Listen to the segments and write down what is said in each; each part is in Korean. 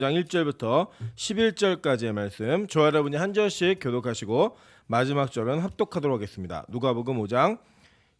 장 1절부터 11절까지의 말씀 저와 여러분이 한 절씩 교독하시고 마지막 절은 합독하도록 하겠습니다. 누가복음 5장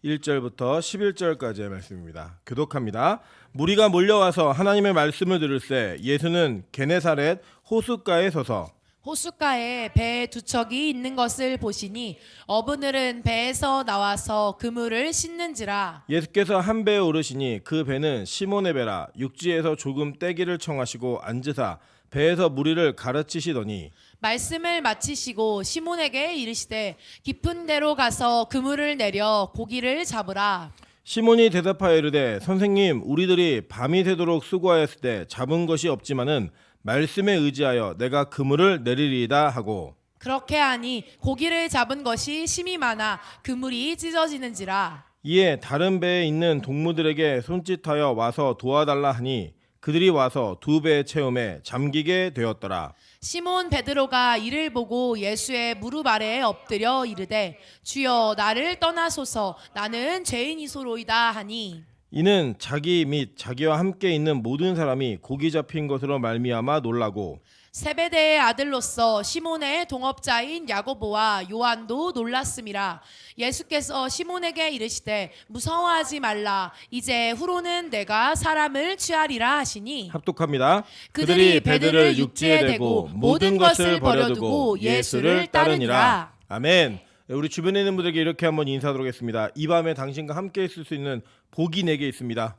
1절부터 11절까지의 말씀입니다. 교독합니다. 무리가 몰려와서 하나님의 말씀을 들을새 예수는 게네사렛 호숫가에 서서 호숫가에 배 두 척이 있는 것을 보시니 어부들은 배에서 나와서 그물을 씻는지라. 예수께서 한 배에 오르시니 그 배는 시몬의 배라. 육지에서 조금 떼기를 청하시고 앉으사 배에서 무리를 가르치시더니 말씀을 마치시고 시몬에게 이르시되 깊은 데로 가서 그물을 내려 고기를 잡으라. 시몬이 대답하여 이르되 선생님 우리들이 밤이 새도록 수고하였을 때 잡은 것이 없지만은 말씀에 의지하여 내가 그물을 내리리이다 하고 그렇게 하니 고기를 잡은 것이 심이 많아 그물이 찢어지는지라. 이에 다른 배에 있는 동무들에게 손짓하여 와서 도와달라 하니 그들이 와서 두 배의 체험에 잠기게 되었더라. 시몬 베드로가 이를 보고 예수의 무릎 아래에 엎드려 이르되 주여 나를 떠나소서 나는 죄인이소로이다 하니 이는 자기 및 자기와 함께 있는 모든 사람이 고기 잡힌 것으로 말미암아 놀라고 세베대의 아들로서 시몬의 동업자인 야고보와 요한도 놀랐음이라. 예수께서 시몬에게 이르시되 무서워하지 말라 이제 후로는 내가 사람을 취하리라 하시니 합독합니다. 그들이 배들을 육지에 대고 모든 것을 버려두고 예수를 따르니라. 아멘. 우리 주변에 있는 분들에게 이렇게 한번 인사하도록 하겠습니다. 이 밤에 당신과 함께 있을 수 있는 복이 내게 있습니다.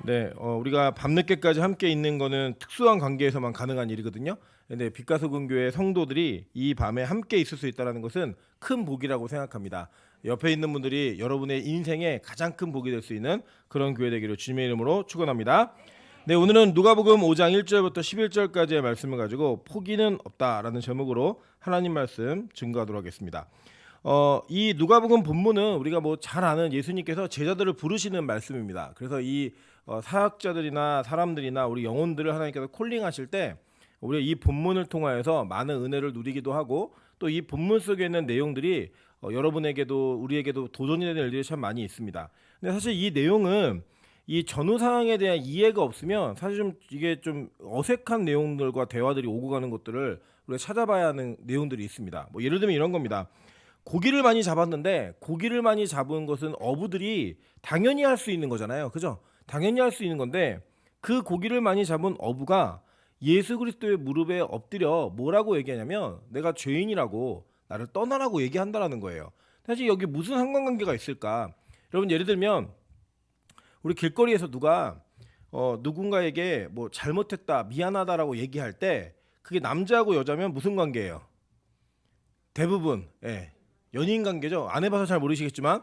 네, 우리가 밤늦게까지 함께 있는 거는 특수한 관계에서만 가능한 일이거든요. 근데 빛가소금교회 성도들이 이 밤에 함께 있을 수 있다는 것은 큰 복이라고 생각합니다. 옆에 있는 분들이 여러분의 인생에 가장 큰 복이 될 수 있는 그런 교회 되기를 주님의 이름으로 축원합니다. 네, 오늘은 누가복음 5장 1절부터 11절까지의 말씀을 가지고 포기는 없다라는 제목으로 하나님 말씀 증거하도록 하겠습니다. 이 누가복음 본문은 우리가 뭐 잘 아는 예수님께서 제자들을 부르시는 말씀입니다. 그래서 이 사역자들이나 사람들이나 우리 영혼들을 하나님께서 콜링하실 때 우리가 이 본문을 통하여서 많은 은혜를 누리기도 하고 또 이 본문 속에 있는 내용들이 여러분에게도 우리에게도 도전이 되는 일들이 참 많이 있습니다. 근데 사실 이 내용은 이 전후 상황에 대한 이해가 없으면 사실 좀 이게 좀 어색한 내용들과 대화들이 오고 가는 것들을 우리가 찾아봐야 하는 내용들이 있습니다. 뭐 예를 들면 이런 겁니다. 고기를 많이 잡았는데 고기를 많이 잡은 것은 어부들이 당연히 할 수 있는 거잖아요. 그죠? 당연히 할 수 있는 건데 그 고기를 많이 잡은 어부가 예수 그리스도의 무릎에 엎드려 뭐라고 얘기하냐면 내가 죄인이라고 나를 떠나라고 얘기한다라는 거예요. 사실 여기 무슨 상관관계가 있을까? 여러분 예를 들면 우리 길거리에서 누가 누군가에게 뭐 잘못했다 미안하다라고 얘기할 때 그게 남자하고 여자면 무슨 관계예요? 대부분 연인 관계죠. 안 해봐서 잘 모르시겠지만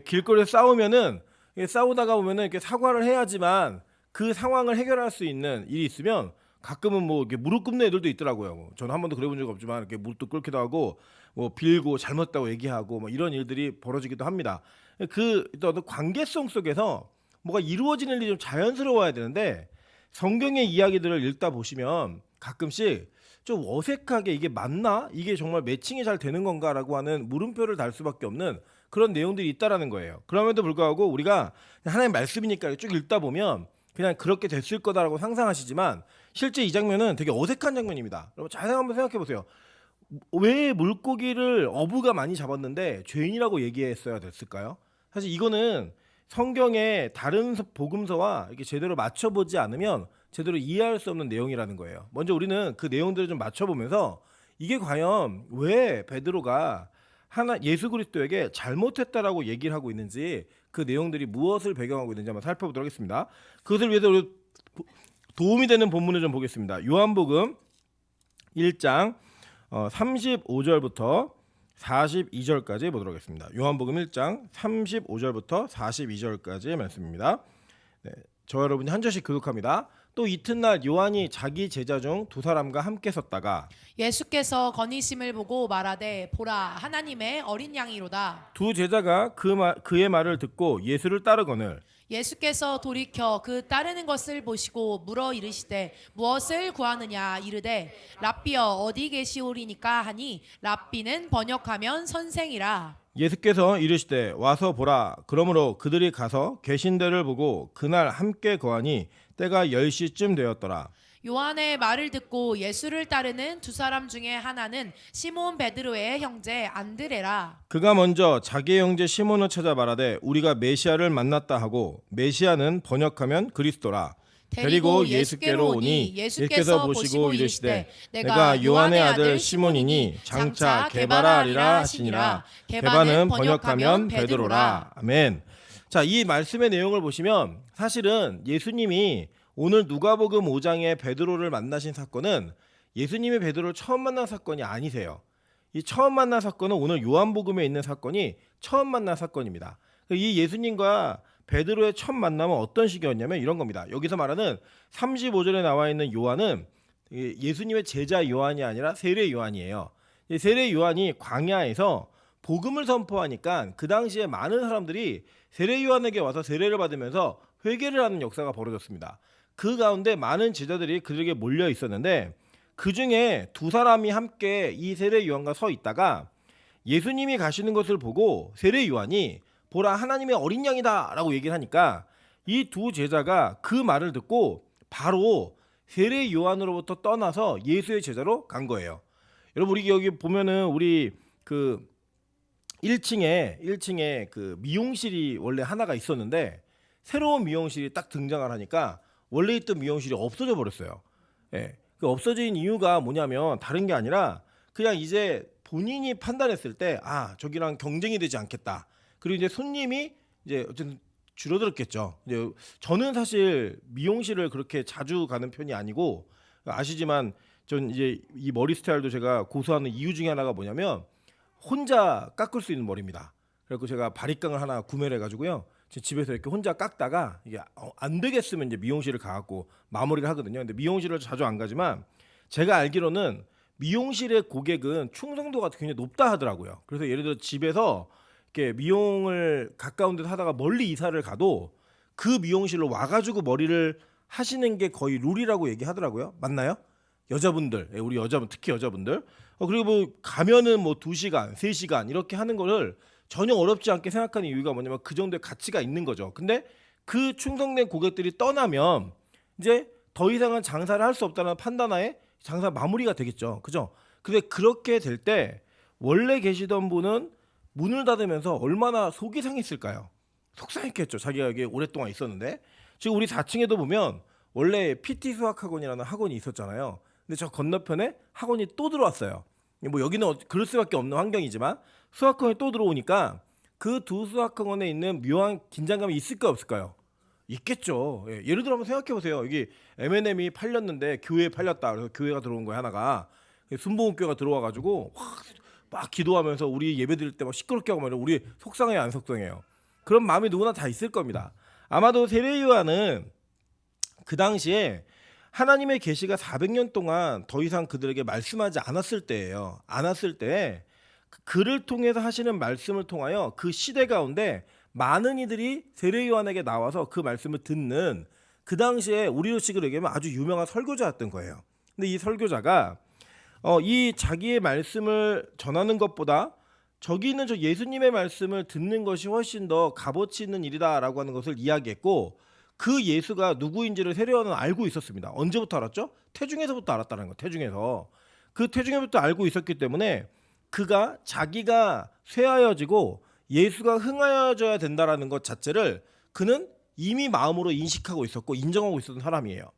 길거리에서 싸우면은 싸우다가 보면은 이렇게 사과를 해야지만 그 상황을 해결할 수 있는 일이 있으면 가끔은 뭐 이렇게 무릎 꿇는 애들도 있더라고요. 저는 한 번도 그래본 적 없지만 이렇게 무릎도 꿇기도 하고 뭐 빌고 잘못했다고 얘기하고 뭐 이런 일들이 벌어지기도 합니다. 그 어떤 관계성 속에서 뭐가 이루어지는 일이 좀 자연스러워야 되는데 성경의 이야기들을 읽다 보시면 가끔씩 좀 어색하게 이게 맞나? 이게 정말 매칭이 잘 되는 건가라고 하는 물음표를 달 수밖에 없는 그런 내용들이 있다라는 거예요. 그럼에도 불구하고 우리가 하나님의 말씀이니까 쭉 읽다 보면 그냥 그렇게 됐을 거다라고 상상하시지만 실제 이 장면은 되게 어색한 장면입니다. 여러분 잘 한번 생각해 보세요. 왜 물고기를 어부가 많이 잡았는데 죄인이라고 얘기했어야 됐을까요? 사실 이거는 성경의 다른 복음서와 이렇게 제대로 맞춰보지 않으면 제대로 이해할 수 없는 내용이라는 거예요. 먼저 우리는 그 내용들을 좀 맞춰보면서 이게 과연 왜 베드로가 예수 그리스도에게 잘못했다라고 얘기를 하고 있는지 그 내용들이 무엇을 배경하고 있는지 한번 살펴보도록 하겠습니다. 그것을 위해서 우리 도움이 되는 본문을 좀 보겠습니다. 요한복음 1장 35절부터 42절까지 보도록 하겠습니다. 요한복음 1장 35절부터 42절까지의 말씀입니다. 네, 저 여러분이 한 절씩 교독합니다. 또 이튿날 요한이 자기 제자 중 두 사람과 함께 섰다가 예수께서 건의심을 보고 말하되 보라 하나님의 어린 양이로다. 두 제자가 그의 말을 듣고 예수를 따르거늘 예수께서 돌이켜 그 따르는 것을 보시고 물어 이르시되 무엇을 구하느냐 이르되 랍비여 어디 계시오리니까 하니 랍비는 번역하면 선생이라. 예수께서 이르시되 와서 보라. 그러므로 그들이 가서 계신 데를 보고 그날 함께 거하니 때가 10시쯤 되었더라. 요한의 말을 듣고 예수를 따르는 두 사람 중에 하나는 시몬 베드로의 형제 안드레라. 그가 먼저 자기의 형제 시몬을 찾아 말하되 우리가 메시아를 만났다 하고 메시아는 번역하면 그리스도라. 데리고 예수께로 오니 예수께서 보시고 이르시되 내가 요한의 아들 시몬이니 장차 게바라 하리라 하시니라. 게바는 번역하면 베드로라. 아멘. 자, 이 말씀의 내용을 보시면 사실은 예수님이 오늘 누가복음 5장에 베드로를 만나신 사건은 예수님이 베드로를 처음 만난 사건이 아니세요. 이 처음 만난 사건은 오늘 요한복음에 있는 사건이 처음 만난 사건입니다. 이 예수님과 베드로의 첫 만남은 어떤 식이었냐면 이런 겁니다. 여기서 말하는 35절에 나와 있는 요한은 예수님의 제자 요한이 아니라 세례 요한이에요. 이 세례 요한이 광야에서 복음을 선포하니까 그 당시에 많은 사람들이 세례 요한에게 와서 세례를 받으면서 회개를 하는 역사가 벌어졌습니다. 그 가운데 많은 제자들이 그들에게 몰려 있었는데 그 중에 두 사람이 함께 이 세례 요한과 서 있다가 예수님이 가시는 것을 보고 세례 요한이 보라 하나님의 어린 양이다 라고 얘기를 하니까 이 두 제자가 그 말을 듣고 바로 세례 요한으로부터 떠나서 예수의 제자로 간 거예요. 여러분 우리 여기 보면은 우리 그 1층에 그 미용실이 원래 하나가 있었는데 새로운 미용실이 딱 등장을 하니까 원래 있던 미용실이 없어져 버렸어요. 예. 그 없어진 이유가 뭐냐면 다른 게 아니라 그냥 이제 본인이 판단했을 때 저기랑 경쟁이 되지 않겠다. 그리고 이제 손님이 이제 어쨌든 줄어들었겠죠. 이제 저는 사실 미용실을 그렇게 자주 가는 편이 아니고 아시지만 전 이제 이 머리 스타일도 제가 고수하는 이유 중에 하나가 뭐냐면 혼자 깎을 수 있는 머리입니다. 그래서 제가 바리깡을 하나 구매를 해가지고요. 집에서 이렇게 혼자 깎다가 이게 안 되겠으면 이제 미용실을 가갖고 마무리를 하거든요. 근데 미용실을 자주 안 가지만 제가 알기로는 미용실의 고객은 충성도가 굉장히 높다 하더라고요. 그래서 예를 들어 집에서 이렇게 미용을 가까운 데서 하다가 멀리 이사를 가도 그 미용실로 와가지고 머리를 하시는 게 거의 룰이라고 얘기하더라고요. 맞나요? 여자분들, 우리 여자분 특히 여자분들. 그리고 뭐 가면은 뭐 2시간, 3시간 이렇게 하는 거를 전혀 어렵지 않게 생각하는 이유가 뭐냐면 그 정도의 가치가 있는 거죠. 근데 그 충성된 고객들이 떠나면 이제 더 이상은 장사를 할 수 없다는 판단하에 장사 마무리가 되겠죠. 그죠? 근데 그렇게 될 때 원래 계시던 분은 문을 닫으면서 얼마나 속이 상했을까요? 속상했겠죠. 자기가 여기 오랫동안 있었는데. 지금 우리 4층에도 보면 원래 PT 수학학원이라는 학원이 있었잖아요. 근데 저 건너편에 학원이 또 들어왔어요. 뭐 여기는 그럴 수밖에 없는 환경이지만 수학학원이 또 들어오니까 그 두 수학학원에 있는 묘한 긴장감이 있을까 없을까요? 있겠죠. 예를 들어 한번 생각해 보세요. 여기 M&M이 팔렸는데 교회에 팔렸다. 그래서 교회가 들어온 거예요 하나가. 순복음교회가 들어와가지고 막 기도하면서 우리 예배 드릴 때 막 시끄럽게 하고 말이에요. 우리 속상해요 안 속상해요? 그런 마음이 누구나 다 있을 겁니다. 아마도 세례 요한은 그 당시에 하나님의 계시가 400년 동안 더 이상 그들에게 말씀하지 않았을 때예요. 않았을 때 그를 통해서 하시는 말씀을 통하여 그 시대 가운데 많은 이들이 세례 요한에게 나와서 그 말씀을 듣는 그 당시에 우리로 식으로 얘기하면 아주 유명한 설교자였던 거예요. 근데 이 설교자가 이 자기의 말씀을 전하는 것보다 저기 있는 저 예수님의 말씀을 듣는 것이 훨씬 더 값어치 있는 일이다라고 하는 것을 이야기했고 그 예수가 누구인지를 세례 요한은 알고 있었습니다. 언제부터 알았죠? 태중에서부터 알았다는 거예요. 태중에서. 그 태중에부터 알고 있었기 때문에 그가 자기가 쇠하여지고 예수가 흥하여져야 된다라는 것 자체를 그는 이미 마음으로 인식하고 있었고 인정하고 있었던 사람이에요.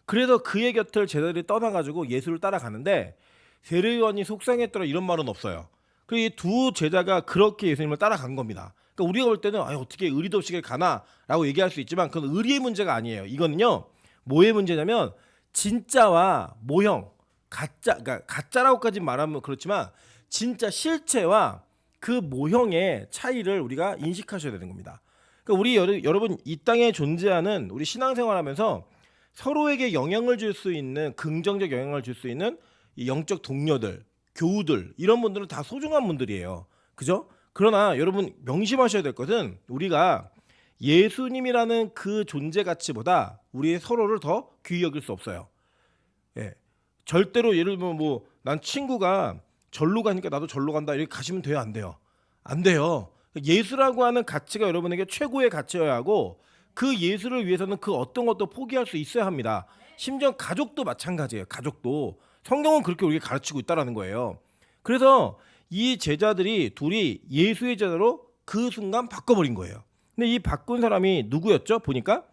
그래서 그의 곁을 제자들이 떠나가지고 예수를 따라가는데 세례 요한이 속상했더라 이런 말은 없어요. 그리고 이 두 제자가 그렇게 예수님을 따라간 겁니다. 그러니까 우리가 볼 때는 어떻게 의리도 없이 가나라고 얘기할 수 있지만 그건 의리의 문제가 아니에요. 이거는요 뭐의 문제냐면 진짜와 모형, 가짜, 그러니까 가짜라고까지 말하면 그렇지만 진짜 실체와 그 모형의 차이를 우리가 인식하셔야 되는 겁니다. 그러니까 우리 여러분 이 땅에 존재하는 우리 신앙생활하면서 서로에게 영향을 줄 수 있는 긍정적 영향을 줄 수 있는 이 영적 동료들, 교우들 이런 분들은 다 소중한 분들이에요. 그죠? 그러나 여러분 명심하셔야 될 것은 우리가 예수님이라는 그 존재 가치보다 우리 서로를 더 귀히 여길 수 없어요. 예. 절대로 예를 들면 뭐 난 친구가 절로 가니까 나도 절로 간다 이렇게 가시면 돼요, 안 돼요? 안 돼요. 예수라고 하는 가치가 여러분에게 최고의 가치여야 하고 그 예수를 위해서는 그 어떤 것도 포기할 수 있어야 합니다. 심지어 가족도 마찬가지예요. 가족도 성경은 그렇게 우리에게 가르치고 있다라는 거예요. 그래서 이 제자들이 둘이 예수의 제자로 그 순간 바꿔버린 거예요. 근데 이 바꾼 사람이 누구였죠? 보니까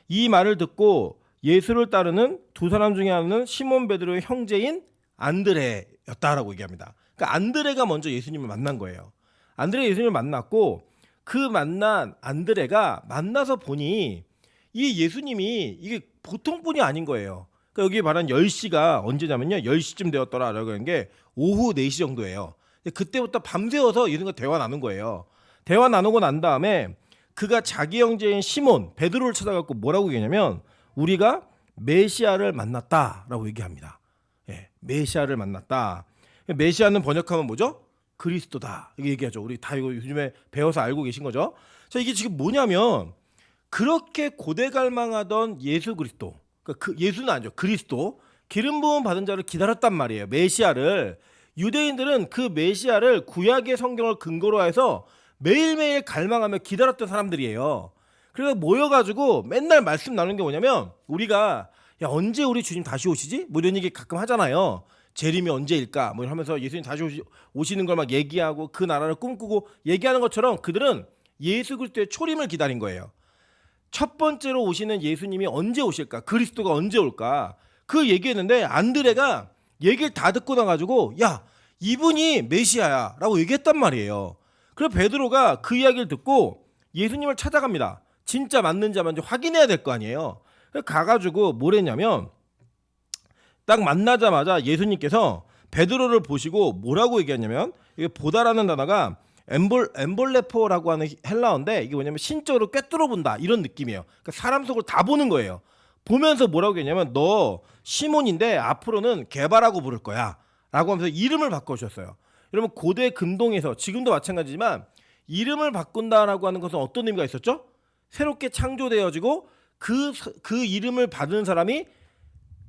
이 말을 듣고 예수를 따르는 두 사람 중에 하나는 시몬 베드로의 형제인 안드레였다라고 얘기합니다. 그러니까 안드레가 먼저 예수님을 만난 거예요. 안드레가 예수님을 만났고 그 만난 안드레가 만나서 보니 이 예수님이 이게 보통 분이 아닌 거예요. 그러니까 여기 말한 10시가 언제냐면요. 10시쯤 되었더라라고 하는 게 오후 4시 정도예요. 그때부터 밤새워서 예수님과 대화 나눈 거예요. 대화 나누고 난 다음에 그가 자기 형제인 시몬 베드로를 찾아갖고 뭐라고 얘기하냐면 우리가 메시아를 만났다라고 얘기합니다. 예, 메시아를 만났다. 메시아는 번역하면 뭐죠? 그리스도다. 이게 얘기하죠. 우리 다 이거 요즘에 배워서 알고 계신 거죠. 자, 이게 지금 뭐냐면 그렇게 고대 갈망하던 예수 그리스도, 그러니까 그 예수는 아니죠. 그리스도, 기름 부음 받은 자를 기다렸단 말이에요. 메시아를. 유대인들은 그 메시아를 구약의 성경을 근거로 해서 매일매일 갈망하며 기다렸던 사람들이에요. 그래서 모여가지고 맨날 말씀 나누는 게 뭐냐면 우리가 야 언제 우리 주님 다시 오시지? 뭐 이런 얘기 가끔 하잖아요. 재림이 언제일까? 뭐 하면서 예수님 다시 오시는 걸 막 얘기하고 그 나라를 꿈꾸고 얘기하는 것처럼 그들은 예수 그리스도의 초림을 기다린 거예요. 첫 번째로 오시는 예수님이 언제 오실까? 그리스도가 언제 올까? 그 얘기했는데 안드레가 얘기를 다 듣고 나가지고 야 이분이 메시아야 라고 얘기했단 말이에요. 그래서 베드로가 그 이야기를 듣고 예수님을 찾아갑니다. 진짜 맞는지 안 맞는지 확인해야 될 거 아니에요. 그래서 가가지고 뭘 했냐면 딱 만나자마자 예수님께서 베드로를 보시고 뭐라고 얘기했냐면 이게 보다라는 단어가 엠볼레포라고 하는 헬라어인데 이게 뭐냐면 신적으로 꿰뚫어 본다 이런 느낌이에요. 그러니까 사람 속을 다 보는 거예요. 보면서 뭐라고 했냐면 너 시몬인데 앞으로는 게바라고 부를 거야 라고 하면서 이름을 바꿔주셨어요. 여러분 고대 근동에서 지금도 마찬가지지만 이름을 바꾼다라고 하는 것은 어떤 의미가 있었죠? 새롭게 창조되어지고 그 이름을 받은 사람이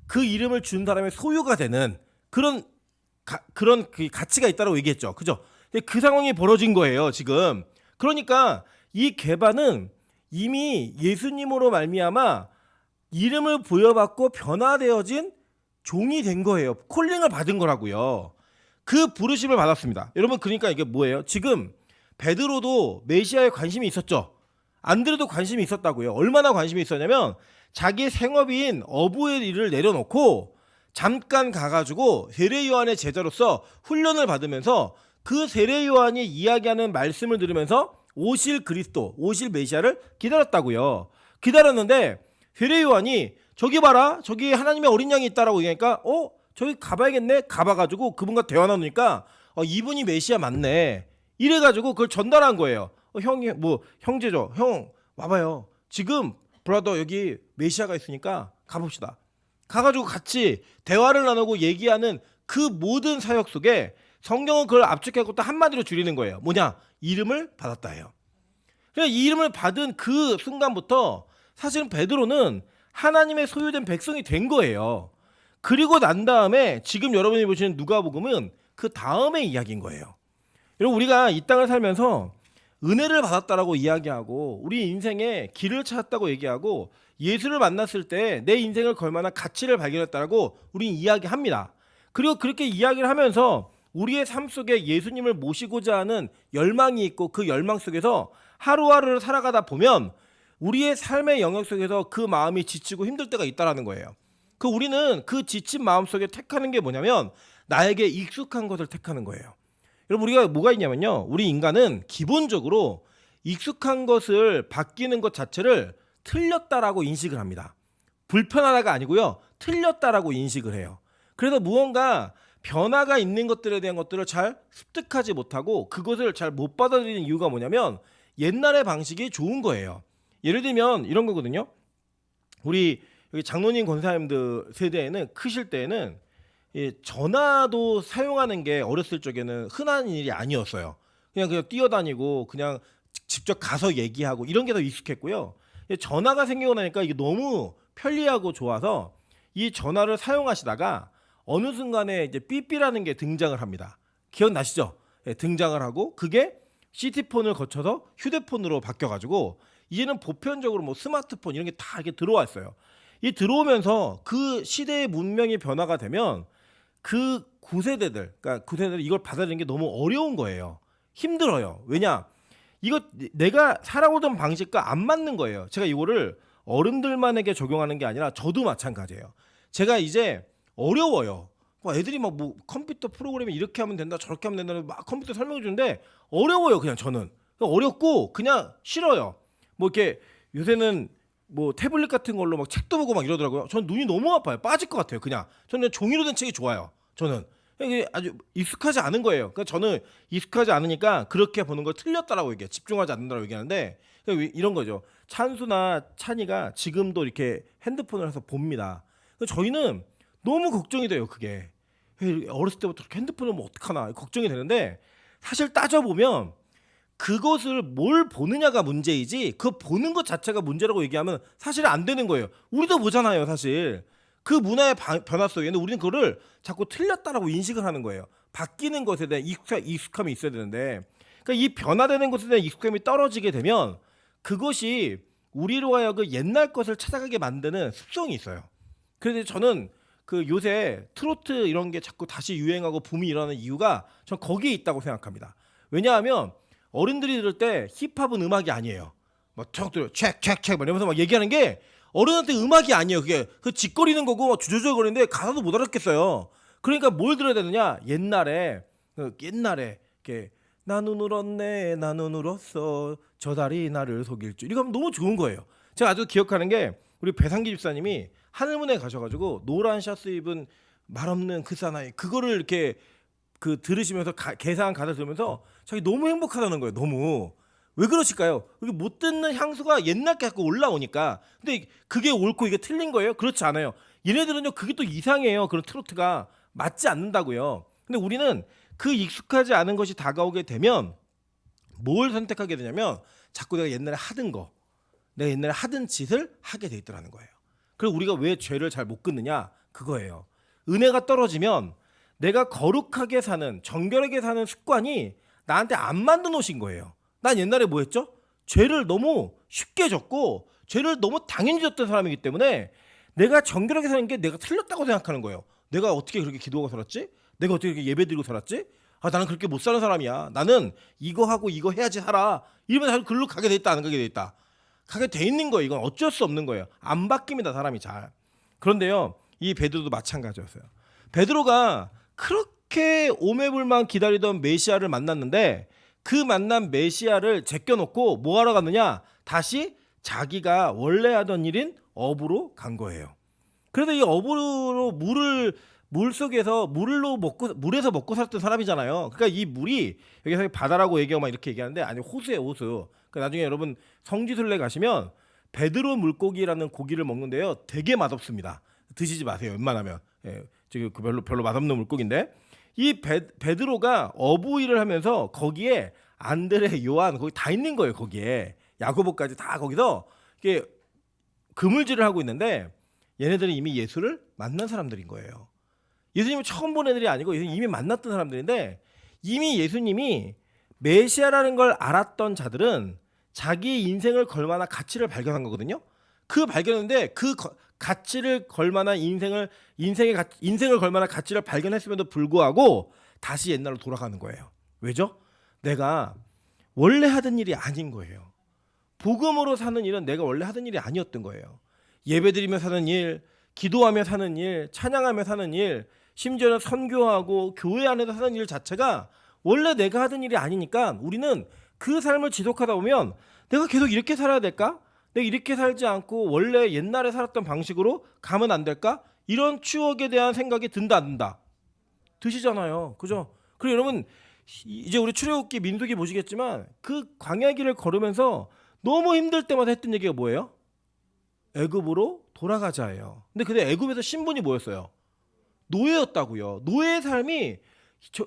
그 이름을 준 사람의 소유가 되는 그런 그 가치가 있다고 얘기했죠. 그죠? 그 상황이 벌어진 거예요, 지금. 그러니까 이 게바는 이미 예수님으로 말미암아 이름을 부여받고 변화되어진 종이 된 거예요. 콜링을 받은 거라고요. 그 부르심을 받았습니다. 여러분 그러니까 이게 뭐예요? 지금 베드로도 메시아에 관심이 있었죠. 안드레도 관심이 있었다고요. 얼마나 관심이 있었냐면 자기 생업인 어부의 일을 내려놓고 잠깐 가가지고 세례 요한의 제자로서 훈련을 받으면서 그 세례 요한이 이야기하는 말씀을 들으면서 오실 그리스도, 오실 메시아를 기다렸다고요. 기다렸는데 세례 요한이 저기 봐라, 저기 하나님의 어린 양이 있다라고 얘기하니까 저기 가봐야겠네. 가봐가지고 그분과 대화 나누니까 이분이 메시아 맞네. 이래가지고 그걸 전달한 거예요. 형이 뭐 형제죠. 형 와봐요. 지금 브라더 여기 메시아가 있으니까 가봅시다. 가가지고 같이 대화를 나누고 얘기하는 그 모든 사역 속에 성경은 그걸 압축하고 또 한마디로 줄이는 거예요. 뭐냐? 이름을 받았다예요. 그러니까 이 이름을 받은 그 순간부터 사실은 베드로는 하나님의 소유된 백성이 된 거예요. 그리고 난 다음에 지금 여러분이 보시는 누가복음은 그 다음의 이야기인 거예요. 여러분 우리가 이 땅을 살면서 은혜를 받았다라고 이야기하고 우리 인생에 길을 찾았다고 얘기하고 예수를 만났을 때 내 인생을 걸만한 가치를 발견했다라고 우리는 이야기합니다. 그리고 그렇게 이야기를 하면서 우리의 삶 속에 예수님을 모시고자 하는 열망이 있고 그 열망 속에서 하루하루를 살아가다 보면 우리의 삶의 영역 속에서 그 마음이 지치고 힘들 때가 있다라는 거예요. 우리는 그 지친 마음 속에 택하는 게 뭐냐면 나에게 익숙한 것을 택하는 거예요. 여러분 우리가 뭐가 있냐면요. 우리 인간은 기본적으로 익숙한 것을 바뀌는 것 자체를 틀렸다라고 인식을 합니다. 불편하다가 아니고요. 틀렸다라고 인식을 해요. 그래서 무언가 변화가 있는 것들에 대한 것들을 잘 습득하지 못하고 그것을 잘 못 받아들이는 이유가 뭐냐면 옛날의 방식이 좋은 거예요. 예를 들면 이런 거거든요. 우리 여기 장로님 권사님들 세대에는 크실 때에는 전화도 사용하는 게 어렸을 적에는 흔한 일이 아니었어요. 그냥 뛰어다니고 그냥 직접 가서 얘기하고 이런 게 더 익숙했고요. 전화가 생기고 나니까 이게 너무 편리하고 좋아서 이 전화를 사용하시다가 어느 순간에 이제 삐삐라는 게 등장을 합니다. 기억나시죠? 예, 등장을 하고 그게 시티폰을 거쳐서 휴대폰으로 바뀌어가지고 이제는 보편적으로 뭐 스마트폰 이런 게 다 이렇게 들어왔어요. 이 들어오면서 그 시대의 문명이 변화가 되면 그 9세대들, 그러니까 9세대들 이걸 받아들이는 게 너무 어려운 거예요. 힘들어요. 왜냐? 이거 내가 살아오던 방식과 안 맞는 거예요. 제가 이거를 어른들만에게 적용하는 게 아니라 저도 마찬가지예요. 제가 이제 어려워요. 뭐 애들이 막 뭐 컴퓨터 프로그램이 이렇게 하면 된다 저렇게 하면 된다 막 컴퓨터 설명해 주는데 어려워요. 그냥 저는 어렵고 그냥 싫어요. 뭐 이렇게 요새는 뭐 태블릿 같은 걸로 막 책도 보고 막 이러더라고요. 전 눈이 너무 아파요. 빠질 것 같아요. 그냥 저는 종이로 된 책이 좋아요. 저는 이게 아주 익숙하지 않은 거예요. 그러니까 저는 익숙하지 않으니까 그렇게 보는 걸 틀렸다라고 얘기해. 집중하지 않는다라고 얘기하는데 이런 거죠. 찬수나 찬이가 지금도 이렇게 핸드폰을 해서 봅니다. 저희는 너무 걱정이 돼요. 그게 어렸을 때부터 핸드폰을 보면 어떡하나 걱정이 되는데 사실 따져보면 그것을 뭘 보느냐가 문제이지 그 보는 것 자체가 문제라고 얘기하면 사실 안 되는 거예요. 우리도 보잖아요. 사실 그 문화의 변화 속에는 우리는 그거를 자꾸 틀렸다라고 인식을 하는 거예요. 바뀌는 것에 대한 익숙함이 있어야 되는데 그러니까 이 변화되는 것에 대한 익숙함이 떨어지게 되면 그것이 우리로 하여금 옛날 것을 찾아가게 만드는 습성이 있어요. 그래서 저는 그 요새 트로트 이런 게 자꾸 다시 유행하고 붐이 일어나는 이유가 전 거기에 있다고 생각합니다. 왜냐하면 어른들이 들을 때 힙합은 음악이 아니에요. 막 척들 책책책 이러면서 막 얘기하는 게 어른한테 음악이 아니에요. 그게 그 짓거리는 거고 막 주저주저거리는데 가사도 못 알아듣겠어요. 그러니까 뭘 들어야 되느냐? 옛날에 이렇게 나는 울었네 나는 울었어 저 달이 나를 속일 줄 이거 하면 너무 좋은 거예요. 제가 아주 기억하는 게 우리 배상기 집사님이 하늘문에 가셔가지고 노란 샤스 입은 말없는 그 사나이 그거를 이렇게 그 들으시면서 개사한 가사 들으면서 자기 너무 행복하다는 거예요. 너무 왜 그러실까요? 이게 못 듣는 향수가 옛날 게 자꾸 올라오니까. 근데 그게 옳고 이게 틀린 거예요? 그렇지 않아요. 얘네들은요 그게 또 이상해요. 그런 트로트가 맞지 않는다고요. 근데 우리는 그 익숙하지 않은 것이 다가오게 되면 뭘 선택하게 되냐면 자꾸 내가 옛날에 하던 거 내가 옛날에 하던 짓을 하게 돼 있더라는 거예요. 그리고 우리가 왜 죄를 잘 못 끊느냐 그거예요. 은혜가 떨어지면 내가 거룩하게 사는 정결하게 사는 습관이 나한테 안 만든 옷인 거예요. 난 옛날에 뭐 했죠? 죄를 너무 쉽게 졌고 죄를 너무 당연히 졌던 사람이기 때문에 내가 정결하게 사는 게 내가 틀렸다고 생각하는 거예요. 내가 어떻게 그렇게 기도하고 살았지? 내가 어떻게 그렇게 예배드리고 살았지? 아 나는 그렇게 못 사는 사람이야. 나는 이거 하고 이거 해야지 살아. 이러면 사실 글로 가게 돼 있다 안 가게 돼 있다. 가게 돼 있는 거예요. 이건 어쩔 수 없는 거예요. 안 바뀝니다 사람이 잘. 그런데요 이 베드로도 마찬가지였어요. 베드로가 그렇게 오매불만 기다리던 메시아를 만났는데 그 만난 메시아를 제껴놓고 뭐하러 갔느냐? 다시 자기가 원래 하던 일인 어부로 간 거예요. 그래서 이 어부로 물에서 먹고 살았던 사람이잖아요. 그러니까 이 물이 여기서 바다라고 얘기하고 막 이렇게 얘기하는데 아니 호수예요 호수. 그러니까 나중에 여러분 성지순례 가시면 베드로 물고기라는 고기를 먹는데요. 되게 맛없습니다. 드시지 마세요. 웬만하면. 예, 지금 그 별로 맛없는 물고기인데 이 베드로가 어부 일을 하면서 거기에 안드레, 요한 거기 다 있는 거예요. 거기에 야고보까지 다 거기서 이게 그물질을 하고 있는데 얘네들은 이미 예수를 만난 사람들인 거예요. 예수님을 처음 본 애들이 아니고 이미 만났던 사람들인데 이미 예수님이 메시아라는 걸 알았던 자들은 자기 인생을 걸 만한 가치를 발견한 거거든요. 그 발견인데 그 가치를 걸 만한 인생을 걸 만한 가치를 발견했음에도 불구하고 다시 옛날로 돌아가는 거예요. 왜죠? 내가 원래 하던 일이 아닌 거예요. 복음으로 사는 일은 내가 원래 하던 일이 아니었던 거예요. 예배드리며 사는 일, 기도하며 사는 일, 찬양하며 사는 일, 심지어는 선교하고 교회 안에서 사는 일 자체가 원래 내가 하던 일이 아니니까 우리는 그 삶을 지속하다 보면 내가 계속 이렇게 살아야 될까? 내가 이렇게 살지 않고 원래 옛날에 살았던 방식으로 가면 안 될까? 이런 추억에 대한 생각이 든다 안 든다? 드시잖아요. 그죠? 그리고 여러분 이제 우리 출애굽기 민수기 보시겠지만 그 광야길을 걸으면서 너무 힘들 때마다 했던 얘기가 뭐예요? 애굽으로 돌아가자예요. 근데 애굽에서 신분이 뭐였어요? 노예였다고요. 노예의 삶이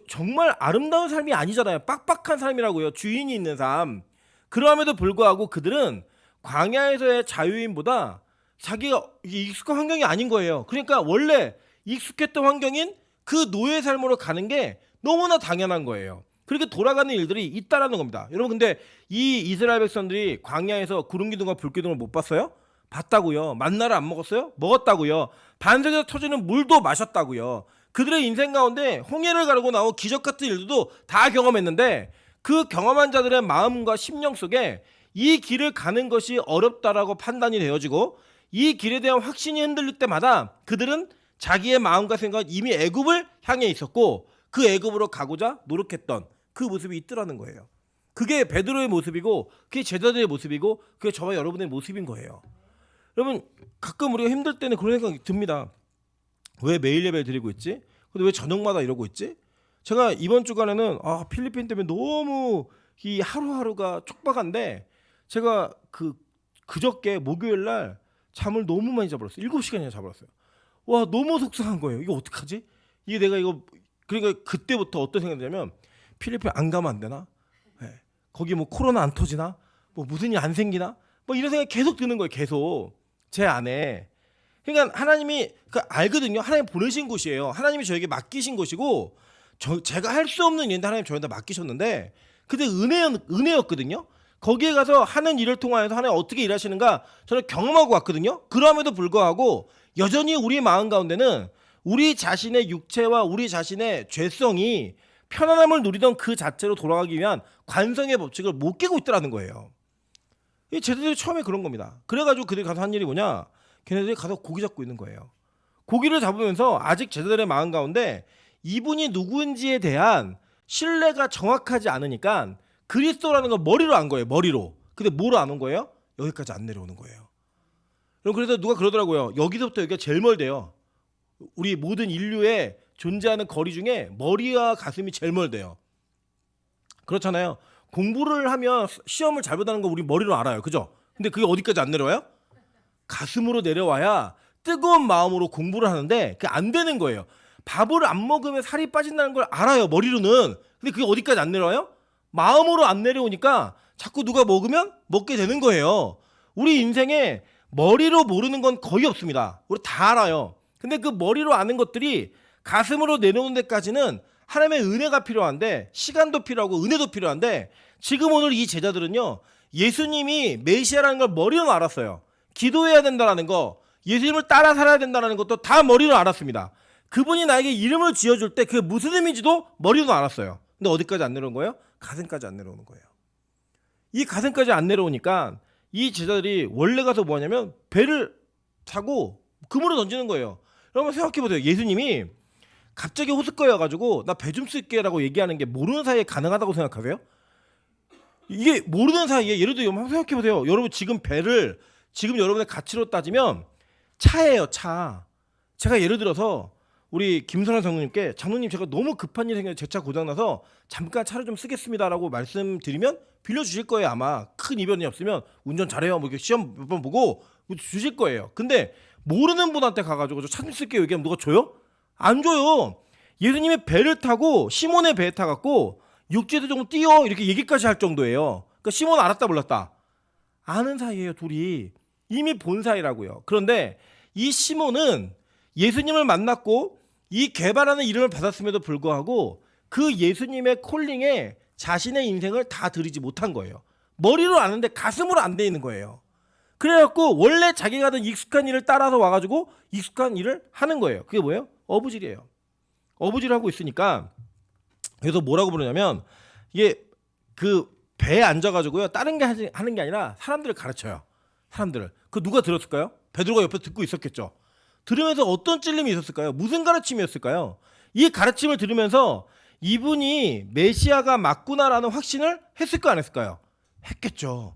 정말 아름다운 삶이 아니잖아요. 빡빡한 삶이라고요. 주인이 있는 삶. 그럼에도 불구하고 그들은 광야에서의 자유인보다 자기가 이게 익숙한 환경이 아닌 거예요. 그러니까 원래 익숙했던 환경인 그 노예 삶으로 가는 게 너무나 당연한 거예요. 그렇게 돌아가는 일들이 있다라는 겁니다. 여러분 근데 이 이스라엘 백성들이 광야에서 구름 기둥과 불 기둥을 못 봤어요? 봤다고요. 만나를 안 먹었어요? 먹었다고요. 반석에서 터지는 물도 마셨다고요. 그들의 인생 가운데 홍해를 가르고 나온 기적 같은 일들도 다 경험했는데 그 경험한 자들의 마음과 심령 속에 이 길을 가는 것이 어렵다라고 판단이 되어지고 이 길에 대한 확신이 흔들릴 때마다 그들은 자기의 마음과 생각은 이미 애굽을 향해 있었고 그 애굽으로 가고자 노력했던 그 모습이 있더라는 거예요. 그게 베드로의 모습이고 그게 제자들의 모습이고 그게 저와 여러분의 모습인 거예요. 여러분 가끔 우리가 힘들 때는 그런 생각이 듭니다. 왜 매일 예배 드리고 있지? 근데 왜 저녁마다 이러고 있지? 제가 이번 주간에는 필리핀 때문에 너무 이 하루하루가 촉박한데 제가 그저께 목요일 날 잠을 너무 많이 자버렸어요. 7시간이나 자버렸어요. 와 너무 속상한 거예요. 이거 어떡하지? 이게 내가 이거 그러니까 그때부터 어떤 생각이 드냐면 필리핀 안 가면 안 되나? 네. 거기 뭐 코로나 안 터지나? 뭐 무슨 일 안 생기나? 뭐 이런 생각이 계속 드는 거예요. 계속 제 안에. 그러니까 하나님이 알거든요. 하나님 보내신 곳이에요. 하나님이 저에게 맡기신 곳이고 제가 할 수 없는 일인데 하나님 저한테 맡기셨는데 근데 은혜였거든요. 거기에 가서 하는 일을 통하여서 하나님 어떻게 일하시는가 저는 경험하고 왔거든요. 그럼에도 불구하고 여전히 우리 마음 가운데는 우리 자신의 육체와 우리 자신의 죄성이 편안함을 누리던 그 자체로 돌아가기 위한 관성의 법칙을 못 깨고 있더라는 거예요. 이 제자들이 처음에 그런 겁니다. 그래가지고 그들이 가서 한 일이 뭐냐? 걔네들이 가서 고기 잡고 있는 거예요. 고기를 잡으면서 아직 제자들의 마음 가운데 이분이 누구인지에 대한 신뢰가 정확하지 않으니까 그리스도라는 걸 머리로 안 거예요. 머리로. 근데 뭐로 안 온 거예요? 여기까지 안 내려오는 거예요. 그래서 누가 그러더라고요. 여기서부터 여기가 제일 멀대요. 우리 모든 인류의 존재하는 거리 중에 머리와 가슴이 제일 멀대요. 그렇잖아요. 공부를 하면 시험을 잘 보다는 거 우리 머리로 알아요. 그죠? 근데 그게 어디까지 안 내려와요? 가슴으로 내려와야 뜨거운 마음으로 공부를 하는데 그게 안 되는 거예요. 밥을 안 먹으면 살이 빠진다는 걸 알아요. 머리로는. 근데 그게 어디까지 안 내려와요? 마음으로 안 내려오니까 자꾸 누가 먹으면 먹게 되는 거예요. 우리 인생에 머리로 모르는 건 거의 없습니다. 우리 다 알아요. 근데 그 머리로 아는 것들이 가슴으로 내려오는 데까지는 하나님의 은혜가 필요한데 시간도 필요하고 은혜도 필요한데 지금 오늘 이 제자들은요. 예수님이 메시아라는 걸 머리로 알았어요. 기도해야 된다는 거, 예수님을 따라 살아야 된다는 것도 다 머리로 알았습니다. 그분이 나에게 이름을 지어줄 때 그게 무슨 의미인지도 머리로 알았어요. 근데 어디까지 안 내려온 거예요? 가슴까지 안 내려오는 거예요. 이 가슴까지 안 내려오니까 이 제자들이 원래 가서 뭐 하냐면 배를 타고 그물을 던지는 거예요. 여러분 생각해보세요. 예수님이 갑자기 호숫가여가지고 나 배 좀 쓸게라고 얘기하는 게 모르는 사이에 가능하다고 생각하세요? 이게 모르는 사이에 예를 들어 한번 생각해보세요. 여러분 지금 배를 지금 여러분의 가치로 따지면 차예요. 차. 제가 예를 들어서 우리 김선환 장로님께 장로님 제가 너무 급한 일이 생겨서 제 차 고장나서 잠깐 차를 좀 쓰겠습니다라고 말씀드리면 빌려주실 거예요. 아마 큰 이변이 없으면 운전 잘해요. 뭐 이렇게 시험 몇 번 보고 주실 거예요. 근데 모르는 분한테 가가지고 저 차 좀 쓸게요 얘기하면 누가 줘요? 안 줘요. 예수님이 배를 타고 시몬의 배에 타갖고 육지에서 좀 뛰어 이렇게 얘기까지 할 정도예요. 그러니까 시몬 알았다 몰랐다? 아는 사이예요. 둘이 이미 본 사이라고요. 그런데 이 시몬은 예수님을 만났고 이 개발하는 이름을 받았음에도 불구하고 그 예수님의 콜링에 자신의 인생을 다 드리지 못한 거예요. 머리로 아는데 가슴으로 안 돼 있는 거예요. 그래갖고 원래 자기가 하던 익숙한 일을 따라서 와가지고 익숙한 일을 하는 거예요. 그게 뭐예요? 어부질이에요. 어부질하고 있으니까 그래서 뭐라고 부르냐면 이게 그 배에 앉아가지고요 다른 게 하는 게 아니라 사람들을 가르쳐요. 사람들을. 그 누가 들었을까요? 베드로가 옆에 듣고 있었겠죠. 들으면서 어떤 찔림이 있었을까요? 무슨 가르침이었을까요? 이 가르침을 들으면서 이분이 메시아가 맞구나라는 확신을 했을까 안 했을까요? 했겠죠.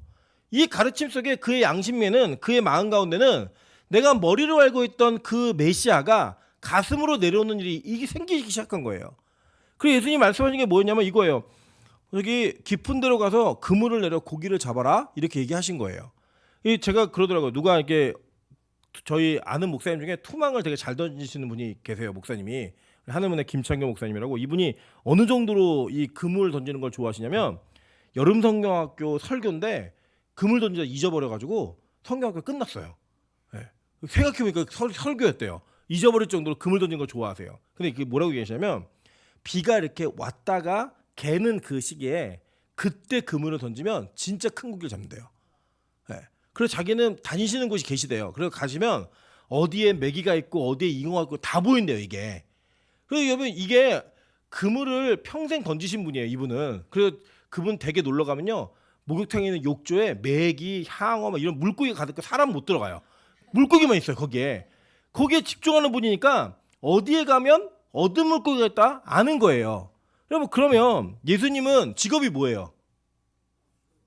이 가르침 속에 그의 양심에는 그의 마음 가운데는 내가 머리로 알고 있던 그 메시아가 가슴으로 내려오는 일이 이게 생기기 시작한 거예요. 그리고 예수님이 말씀하신 게 뭐였냐면 이거예요. 여기 깊은 데로 가서 그물을 내려 고기를 잡아라 이렇게 얘기하신 거예요. 제가 그러더라고요. 누가 이렇게 저희 아는 목사님 중에 투망을 되게 잘 던지시는 분이 계세요. 목사님이 하늘문의 김창경 목사님이라고 이분이 어느 정도로 이 그물 던지는 걸 좋아하시냐면 여름 성경학교 설교인데 금을 던져 잊어버려가지고 성경학교 끝났어요. 예. 생각해보니까 설교였대요. 잊어버릴 정도로 금을 던진 걸 좋아하세요. 근데 그게 뭐라고 얘기하시냐면 비가 이렇게 왔다가 개는 그 시기에 그때 그물을 던지면 진짜 큰 고기를 잡는데요. 예. 그래서 자기는 다니시는 곳이 계시대요. 그래서 가시면 어디에 메기가 있고 어디에 잉어가 있고 다 보인대요 이게. 그래서 여러분 이게 그물을 평생 던지신 분이에요 이분은. 그래서 그분 댁에 놀러 가면요 목욕탕에 있는 욕조에 메기, 향어 막 이런 물고기가 가득해 사람 못 들어가요. 물고기만 있어요 거기에. 거기에 집중하는 분이니까 어디에 가면 어떤 물고기가 있다 아는 거예요. 여러분 그러면 예수님은 직업이 뭐예요?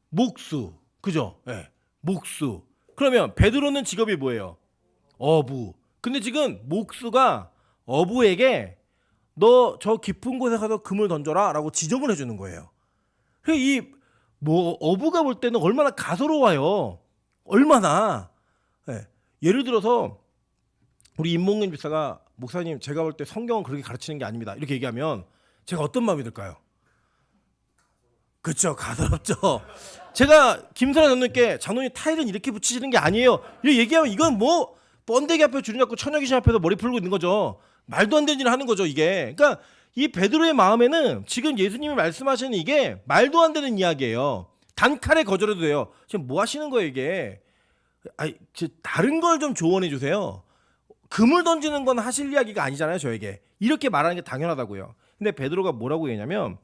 목수. 그죠? 네. 목수. 그러면 베드로는 직업이 뭐예요? 어부. 근데 지금 목수가 어부에게 너 저 깊은 곳에 가서 금을 던져라 라고 지정을 해주는 거예요. 이 뭐 어부가 볼 때는 얼마나 가소로워요. 얼마나. 네. 예를 들어서 우리 임몽근 집사가 목사님 제가 볼 때 성경은 그렇게 가르치는 게 아닙니다. 이렇게 얘기하면 제가 어떤 마음이 들까요? 그렇죠. 가소롭죠. 제가 김선아 장로님께 장로님 타일은 이렇게 붙이시는 게 아니에요. 이렇게 얘기하면 이건 뭐 번데기 앞에 줄이 잡고 천여귀신 앞에서 머리 풀고 있는 거죠. 말도 안 되는 일을 하는 거죠 이게. 그러니까 이 베드로의 마음에는 지금 예수님이 말씀하시는 이게 말도 안 되는 이야기예요. 단칼에 거절해도 돼요. 지금 뭐 하시는 거예요 이게. 아니 다른 걸 좀 조언해 주세요. 금을 던지는 건 하실 이야기가 아니잖아요 저에게. 이렇게 말하는 게 당연하다고요. 근데 베드로가 뭐라고 얘기냐면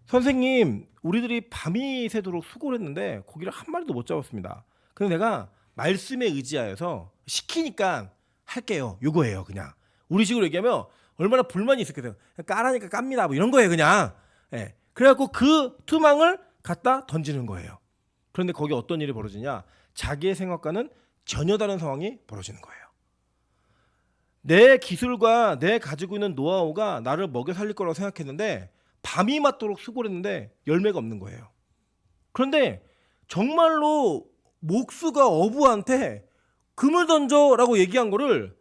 선생님 우리들이 밤이 새도록 수고를 했는데 고기를 한 마리도 못 잡았습니다. 그래서 내가 말씀에 의지하여서 시키니까 할게요. 요거예요 그냥. 우리식으로 얘기하면 얼마나 불만이 있었겠어요. 까라니까 깝니다 뭐 이런 거예요 그냥. 예. 그래갖고 그 투망을 갖다 던지는 거예요. 그런데 거기 어떤 일이 벌어지냐. 자기의 생각과는 전혀 다른 상황이 벌어지는 거예요. 내 기술과 내 가지고 있는 노하우가 나를 먹여 살릴 거라고 생각했는데 밤이 맞도록 수고를 했는데 열매가 없는 거예요. 그런데 정말로 목수가 어부한테 금을 던져라고 얘기한 거를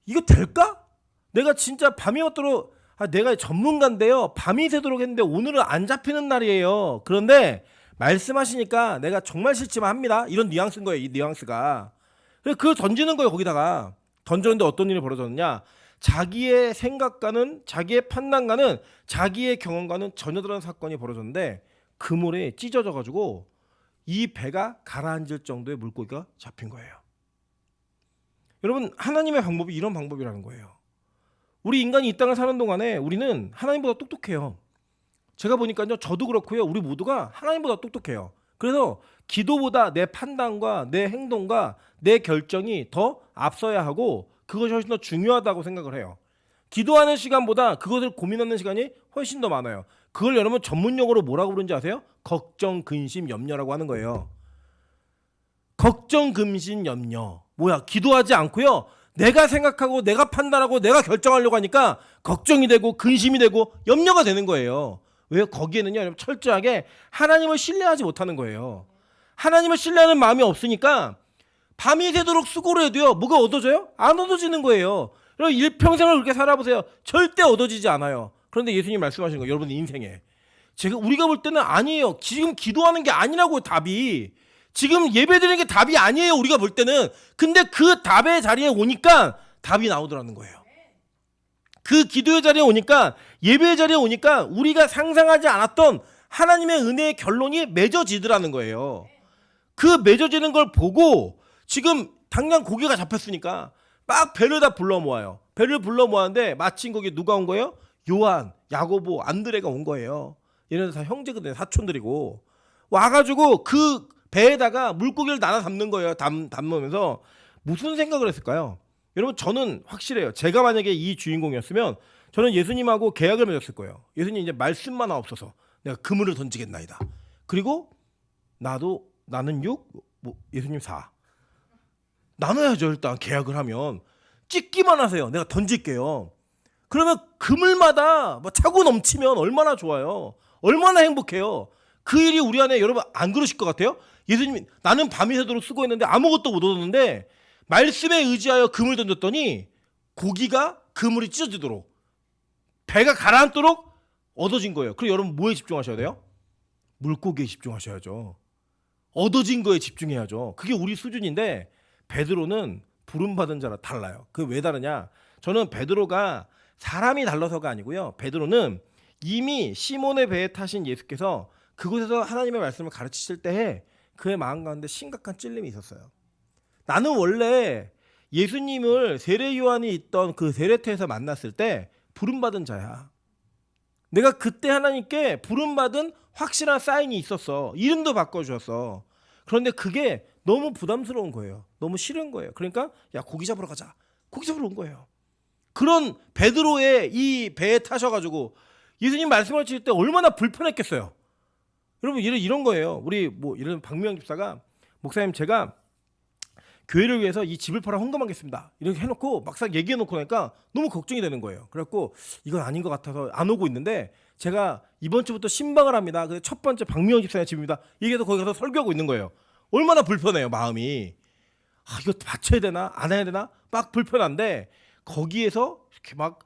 이거 될까? 내가 진짜 밤이 맞도록 내가 전문가인데요. 밤이 새도록 했는데 오늘은 안 잡히는 날이에요. 그런데 말씀하시니까 내가 정말 싫지만 합니다. 이런 뉘앙스인 거예요. 이 뉘앙스가. 그래서 그걸 던지는 거예요. 거기다가. 던졌는데 어떤 일이 벌어졌느냐. 자기의 생각과는 자기의 판단과는 자기의 경험과는 전혀 다른 사건이 벌어졌는데 그물에 찢어져 가지고 이 배가 가라앉을 정도의 물고기가 잡힌 거예요. 여러분 하나님의 방법이 이런 방법이라는 거예요. 우리 인간이 이 땅을 사는 동안에 우리는 하나님보다 똑똑해요. 제가 보니까요 저도 그렇고요 우리 모두가 하나님보다 똑똑해요. 그래서 기도보다 내 판단과 내 행동과 내 결정이 더 앞서야 하고 그것이 훨씬 더 중요하다고 생각을 해요. 기도하는 시간보다 그것을 고민하는 시간이 훨씬 더 많아요. 그걸 여러분 전문용어로 뭐라고 부르는지 아세요? 걱정, 근심, 염려라고 하는 거예요. 걱정, 근심, 염려. 뭐야? 기도하지 않고요. 내가 생각하고 내가 판단하고 내가 결정하려고 하니까 걱정이 되고 근심이 되고 염려가 되는 거예요. 왜요? 거기에는요 여러분 철저하게 하나님을 신뢰하지 못하는 거예요. 하나님을 신뢰하는 마음이 없으니까 밤이 새도록 수고를 해도요 뭐가 얻어져요? 안 얻어지는 거예요. 여러분 일평생을 그렇게 살아보세요. 절대 얻어지지 않아요. 그런데 예수님 말씀하시는 거예요. 여러분 인생에 우리가 볼 때는 아니에요. 지금 기도하는 게 아니라고 답이. 지금 예배드리는 게 답이 아니에요. 우리가 볼 때는. 근데 그 답의 자리에 오니까 답이 나오더라는 거예요. 그 기도의 자리에 오니까 예배의 자리에 오니까 우리가 상상하지 않았던 하나님의 은혜의 결론이 맺어지더라는 거예요. 그 맺어지는 걸 보고 지금 당장 고기가 잡혔으니까 막 배를 다 불러 모아요. 배를 불러 모았는데 마침 거기 누가 온 거예요? 요한, 야고보, 안드레가 온 거예요. 얘네들 다 형제거든요. 사촌들이고. 와가지고 그 배에다가 물고기를 나눠 담는 거예요. 담으면서 무슨 생각을 했을까요? 여러분 저는 확실해요. 제가 만약에 이 주인공이었으면 저는 예수님하고 계약을 맺었을 거예요. 예수님 이제 말씀만 없어서 내가 그물을 던지겠나이다. 그리고 나는 6, 예수님 4. 나눠야죠. 일단 계약을 하면. 찍기만 하세요. 내가 던질게요. 그러면 그물마다 차고 넘치면 얼마나 좋아요. 얼마나 행복해요. 그 일이 우리 안에 여러분 안 그러실 것 같아요? 예수님이 나는 밤이 새도록 수고했는데 아무것도 못 얻었는데 말씀에 의지하여 그물 던졌더니 고기가 그물이 찢어지도록 배가 가라앉도록 얻어진 거예요. 그리고 여러분 뭐에 집중하셔야 돼요? 물고기에 집중하셔야죠. 얻어진 거에 집중해야죠. 그게 우리 수준인데 베드로는 부름받은 자라 달라요. 그 왜 다르냐? 저는 베드로가 사람이 달라서가 아니고요. 베드로는 이미 시몬의 배에 타신 예수께서 그곳에서 하나님의 말씀을 가르치실 때에 그의 마음 가운데 심각한 찔림이 있었어요. 나는 원래 예수님을 세례 요한이 있던 그 세례터에서 만났을 때 부름받은 자야. 내가 그때 하나님께 부름받은 확실한 사인이 있었어. 이름도 바꿔주셨어. 그런데 그게 너무 부담스러운 거예요. 너무 싫은 거예요. 그러니까 야 고기 잡으러 가자. 고기 잡으러 온 거예요. 그런 베드로의 이 배에 타셔가지고 예수님 말씀하실 때 얼마나 불편했겠어요. 여러분 이런 거예요. 우리 뭐 이런 박미영 집사가 목사님 제가 교회를 위해서 이 집을 팔아 헌금하겠습니다. 이렇게 해놓고 막상 얘기해놓고 나니까 너무 걱정이 되는 거예요. 그래갖고 이건 아닌 것 같아서 안 오고 있는데 제가 이번 주부터 신방을 합니다. 그래서 첫 번째 박미영 집사의 집입니다. 얘기해서 거기 가서 설교하고 있는 거예요. 얼마나 불편해요 마음이. 아 이거 바쳐야 되나 안 해야 되나 막 불편한데 거기에서 이렇게 막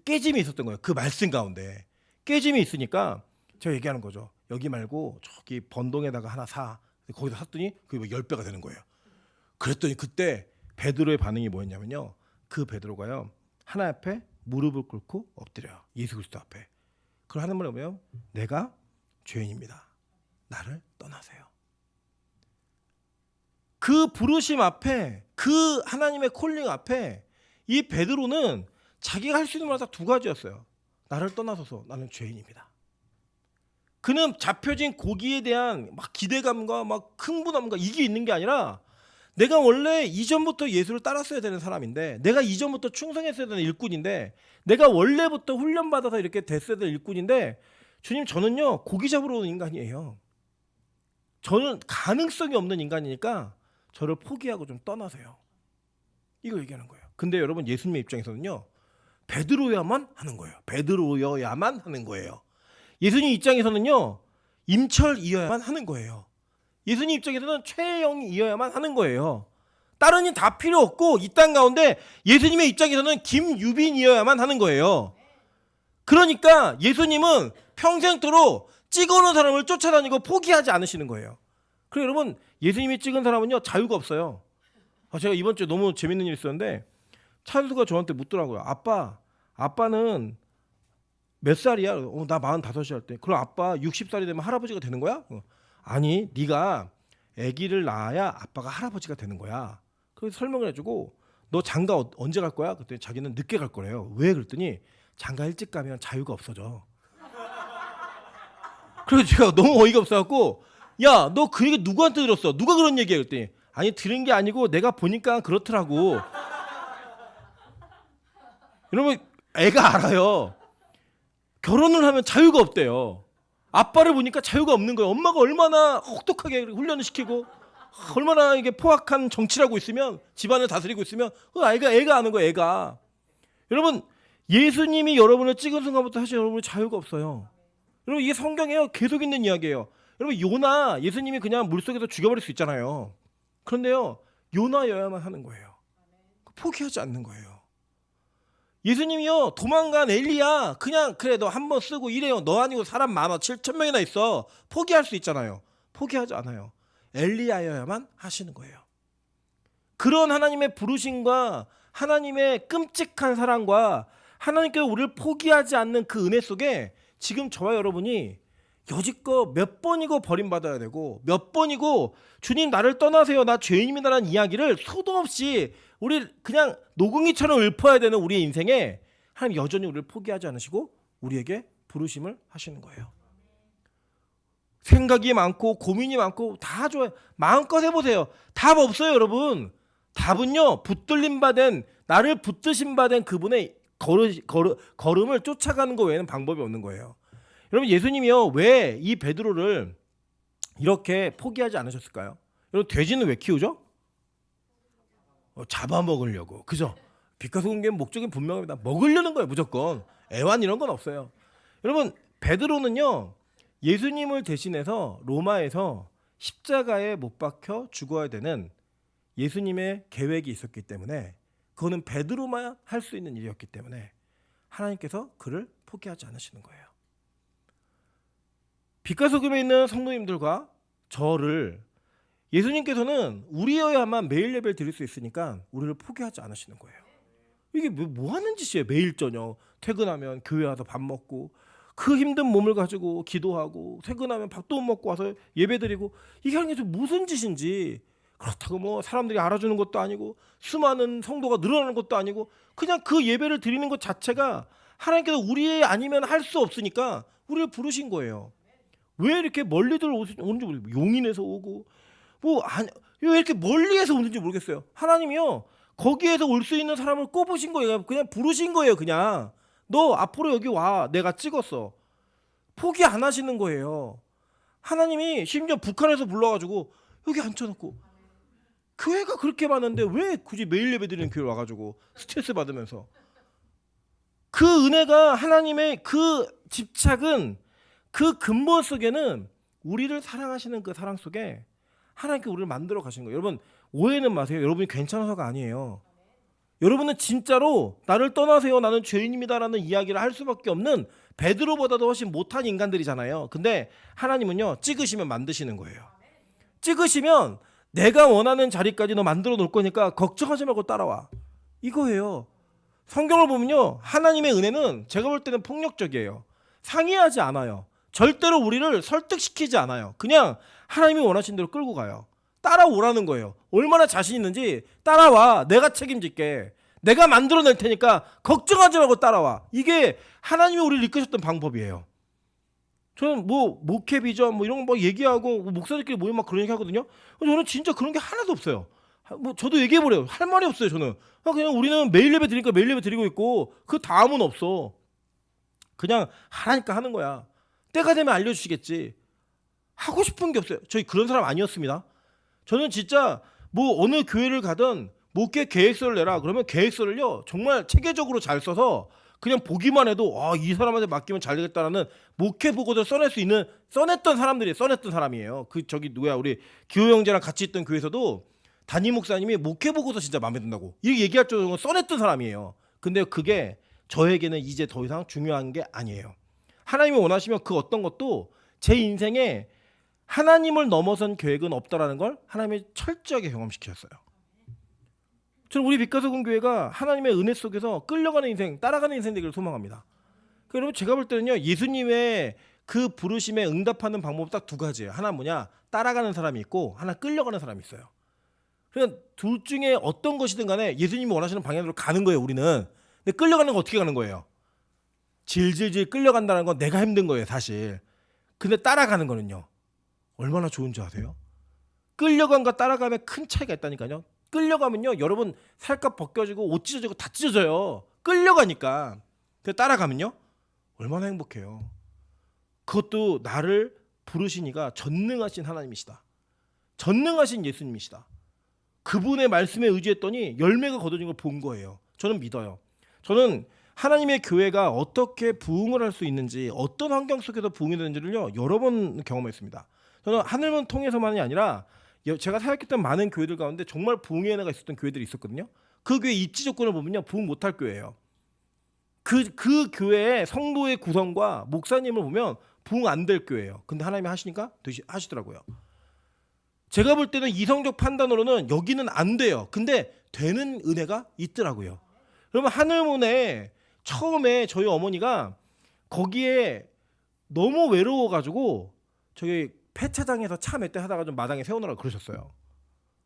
깨짐이 있었던 거예요. 그 말씀 가운데 깨짐이 있으니까 제가 얘기하는 거죠. 여기 말고 저기 번동에다가 하나 사. 거기다 샀더니 그게 10배가 되는 거예요. 그랬더니 그때 베드로의 반응이 뭐였냐면요. 그 베드로가요. 하나님 앞에 무릎을 꿇고 엎드려요. 예수 그리스도 앞에. 그걸 하는 말이 뭐예요? 내가 죄인입니다. 나를 떠나세요. 그 부르심 앞에 그 하나님의 콜링 앞에 이 베드로는 자기가 할 수 있는 말 딱 두 가지였어요. 나를 떠나소서 나는 죄인입니다. 그는 잡혀진 고기에 대한 막 기대감과 막 흥분함과 이게 있는 게 아니라 내가 원래 이전부터 예수를 따랐어야 되는 사람인데 내가 이전부터 충성했어야 되는 일꾼인데 내가 원래부터 훈련받아서 이렇게 됐어야 되는 일꾼인데 주님 저는요 고기 잡으러 온 인간이에요. 저는 가능성이 없는 인간이니까 저를 포기하고 좀 떠나세요. 이거 얘기하는 거예요. 근데 여러분 예수님의 입장에서는요 베드로야만 하는 거예요. 베드로여야만 하는 거예요. 예수님 입장에서는요 임철이어야만 하는 거예요. 예수님 입장에서는 최영이어야만 하는 거예요. 다른 일 다 필요 없고 이 땅 가운데 예수님의 입장에서는 김유빈이어야만 하는 거예요. 그러니까 예수님은 평생토록 찍어놓은 사람을 쫓아다니고 포기하지 않으시는 거예요. 그리고 여러분 예수님이 찍은 사람은요 자유가 없어요. 제가 이번 주에 너무 재밌는 일이 있었는데 찬수가 저한테 묻더라고요. 아빠는 몇 살이야? 나 45살 할 때. 그럼 아빠 60살이 되면 할아버지가 되는 거야? 아니 네가 아기를 낳아야 아빠가 할아버지가 되는 거야. 그래서 설명을 해주고 너 장가 언제 갈 거야? 그랬더니 자기는 늦게 갈 거래요. 왜? 그랬더니 장가 일찍 가면 자유가 없어져. 그래서 제가 너무 어이가 없어갖고 야 너 그 얘기 누구한테 들었어? 누가 그런 얘기야? 그랬더니 아니 들은 게 아니고 내가 보니까 그렇더라고. 여러분 애가 알아요. 결혼을 하면 자유가 없대요. 아빠를 보니까 자유가 없는 거예요. 엄마가 얼마나 혹독하게 훈련을 시키고 얼마나 이게 포악한 정치를 하고 있으면 집안을 다스리고 있으면 애가 아는 거예요. 애가. 여러분 예수님이 여러분을 찍은 순간부터 사실 여러분이 자유가 없어요. 여러분 이게 성경에요. 계속 있는 이야기예요. 여러분 요나 예수님이 그냥 물속에서 죽여버릴 수 있잖아요. 그런데요 요나여야만 하는 거예요. 포기하지 않는 거예요. 예수님이요 도망간 엘리야 그냥 그래 너 한 번 쓰고 이래요. 너 아니고 사람 많아 7,000명이나 있어. 포기할 수 있잖아요. 포기하지 않아요. 엘리야여야만 하시는 거예요. 그런 하나님의 부르심과 하나님의 끔찍한 사랑과 하나님께서 우리를 포기하지 않는 그 은혜 속에 지금 저와 여러분이 여지껏 몇 번이고 버림받아야 되고 몇 번이고 주님 나를 떠나세요 나 죄인입니다라는 이야기를 수도 없이 우리 그냥 노궁이처럼 읊어야 되는 우리의 인생에 하나님 여전히 우리를 포기하지 않으시고 우리에게 부르심을 하시는 거예요. 생각이 많고 고민이 많고 다 좋아요. 마음껏 해보세요. 답 없어요 여러분. 답은요 붙들림 받은 나를 붙드심 받은 그분의 걸음을 쫓아가는 거 외에는 방법이 없는 거예요. 여러분 예수님이요 왜 이 베드로를 이렇게 포기하지 않으셨을까요? 여러분 돼지는 왜 키우죠? 잡아먹으려고. 그죠? 빛과 소금의 목적이 분명합니다. 먹으려는 거예요 무조건. 애완 이런 건 없어요. 여러분 베드로는요 예수님을 대신해서 로마에서 십자가에 못 박혀 죽어야 되는 예수님의 계획이 있었기 때문에 그거는 베드로만 할 수 있는 일이었기 때문에 하나님께서 그를 포기하지 않으시는 거예요. 빛과 소금에 있는 성도님들과 저를 예수님께서는 우리여야만 매일 예배를 드릴 수 있으니까 우리를 포기하지 않으시는 거예요. 이게 뭐 하는 짓이에요. 매일 저녁 퇴근하면 교회 와서 밥 먹고 그 힘든 몸을 가지고 기도하고 퇴근하면 밥도 못 먹고 와서 예배드리고 이게 하는 게 좀 무슨 짓인지. 그렇다고 뭐 사람들이 알아주는 것도 아니고 수많은 성도가 늘어나는 것도 아니고 그냥 그 예배를 드리는 것 자체가 하나님께서 우리 아니면 할 수 없으니까 우리를 부르신 거예요. 왜 이렇게 멀리들 오는지 모르겠어요. 용인에서 오고 왜 이렇게 멀리에서 오는지 모르겠어요. 하나님이요 거기에서 올 수 있는 사람을 꼽으신 거예요. 그냥 부르신 거예요. 그냥 너 앞으로 여기 와. 내가 찍었어. 포기 안 하시는 거예요. 하나님이 심지어 북한에서 불러가지고 여기 앉혀놓고 교회가 그렇게 많은데 왜 굳이 매일 예배드리는 교회 와가지고 스트레스 받으면서 그 은혜가 하나님의 그 집착은 그 근본 속에는 우리를 사랑하시는 그 사랑 속에 하나님께 우리를 만들어 가시는 거예요. 여러분 오해는 마세요. 여러분이 괜찮아서가 아니에요. 여러분은 진짜로 나를 떠나세요. 나는 죄인입니다라는 이야기를 할 수밖에 없는 베드로보다도 훨씬 못한 인간들이잖아요. 근데 하나님은요 찍으시면 만드시는 거예요. 찍으시면 내가 원하는 자리까지 너 만들어 놓을 거니까 걱정하지 말고 따라와. 이거예요. 성경을 보면요. 하나님의 은혜는 제가 볼 때는 폭력적이에요. 상의하지 않아요. 절대로 우리를 설득시키지 않아요. 그냥 하나님이 원하신 대로 끌고 가요. 따라오라는 거예요. 얼마나 자신 있는지 따라와. 내가 책임질게. 내가 만들어낼 테니까 걱정하지 말고 따라와. 이게 하나님이 우리를 이끄셨던 방법이에요. 저는 뭐 목회 비전 뭐 이런 거 얘기하고 목사들끼리 모이면 막 그런 얘기 하거든요. 저는 진짜 그런 게 하나도 없어요. 뭐 저도 얘기해 버려요. 할 말이 없어요. 저는 그냥 우리는 매일 예배 드리니까 매일 예배 드리고 있고 그 다음은 없어. 그냥 하라니까 하는 거야. 때가 되면 알려주시겠지. 하고 싶은 게 없어요. 저희 그런 사람 아니었습니다. 저는 진짜 뭐 어느 교회를 가든 목회 계획서를 내라 그러면 계획서를요 정말 체계적으로 잘 써서 그냥 보기만 해도 이 사람한테 맡기면 잘 되겠다라는 목회 보고서 써냈던 사람이에요. 그 저기 누구야 우리 기호 형제랑 같이 있던 교회에서도 담임 목사님이 목회 보고서 진짜 마음에 든다고 이렇게 얘기할 정도로 써냈던 사람이에요. 근데 그게 저에게는 이제 더 이상 중요한 게 아니에요. 하나님이 원하시면 그 어떤 것도 제 인생에 하나님을 넘어선 계획은 없다라는 걸 하나님이 철저하게 경험시켰어요. 저는 우리 빛과 소금 교회가 하나님의 은혜 속에서 끌려가는 인생, 따라가는 인생 되기를 소망합니다. 여러분 제가 볼 때는요 예수님의 그 부르심에 응답하는 방법 딱 두 가지예요. 하나 뭐냐 따라가는 사람이 있고 하나 끌려가는 사람이 있어요. 그러니까 둘 중에 어떤 것이든 간에 예수님이 원하시는 방향으로 가는 거예요. 우리는. 근데 끌려가는 건 어떻게 가는 거예요? 질질질 끌려간다는 건 내가 힘든 거예요 사실. 근데 따라가는 거는요 얼마나 좋은지 아세요? 끌려간과 따라가면 큰 차이가 있다니까요. 끌려가면요 여러분 살갗 벗겨지고 옷 찢어지고 다 찢어져요. 끌려가니까. 근데 따라가면요 얼마나 행복해요. 그것도 나를 부르시니가 전능하신 하나님이시다. 전능하신 예수님이시다. 그분의 말씀에 의지했더니 열매가 거둬진 걸 본 거예요. 저는 믿어요. 저는 하나님의 교회가 어떻게 부흥을 할 수 있는지 어떤 환경 속에서 부흥이 되는지를요 여러 번 경험했습니다. 저는 하늘문 통해서만이 아니라 제가 사역했던 많은 교회들 가운데 정말 부흥의 은혜가 있었던 교회들이 있었거든요. 그 교회 입지 조건을 보면요 부흥 못할 교회예요. 그 교회의 성도의 구성과 목사님을 보면 부흥 안 될 교회예요. 근데 하나님이 하시니까 하시더라고요. 제가 볼 때는 이성적 판단으로는 여기는 안 돼요. 근데 되는 은혜가 있더라고요. 그러면 하늘문에 처음에 저희 어머니가 거기에 너무 외로워가지고 저기 폐차장에서 차 몇 대 하다가 좀 마당에 세우느라고 그러셨어요.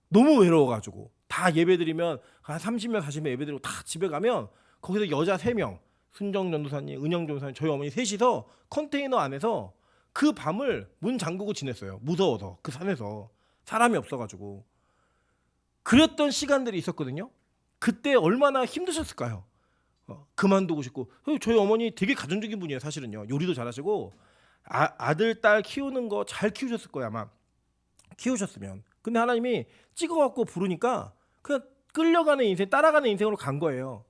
너무 외로워가지고 다 예배드리면 한 30명 40명 예배드리고 다 집에 가면 거기서 여자 3명 순정 전도사님, 은영 전도사님 저희 어머니 셋이서 컨테이너 안에서 그 밤을 문 잠그고 지냈어요. 무서워서 그 산에서 사람이 없어가지고 그랬던 시간들이 있었거든요. 그때 얼마나 힘드셨을까요? 그만두고 싶고 저희 어머니 되게 가정적인 분이에요. 사실은요. 요리도 잘하시고 아들 딸 키우는 거 잘 키우셨을 거예요. 아마 키우셨으면. 근데 하나님이 찍어갖고 부르니까 그냥 끌려가는 인생 따라가는 인생으로 간 거예요.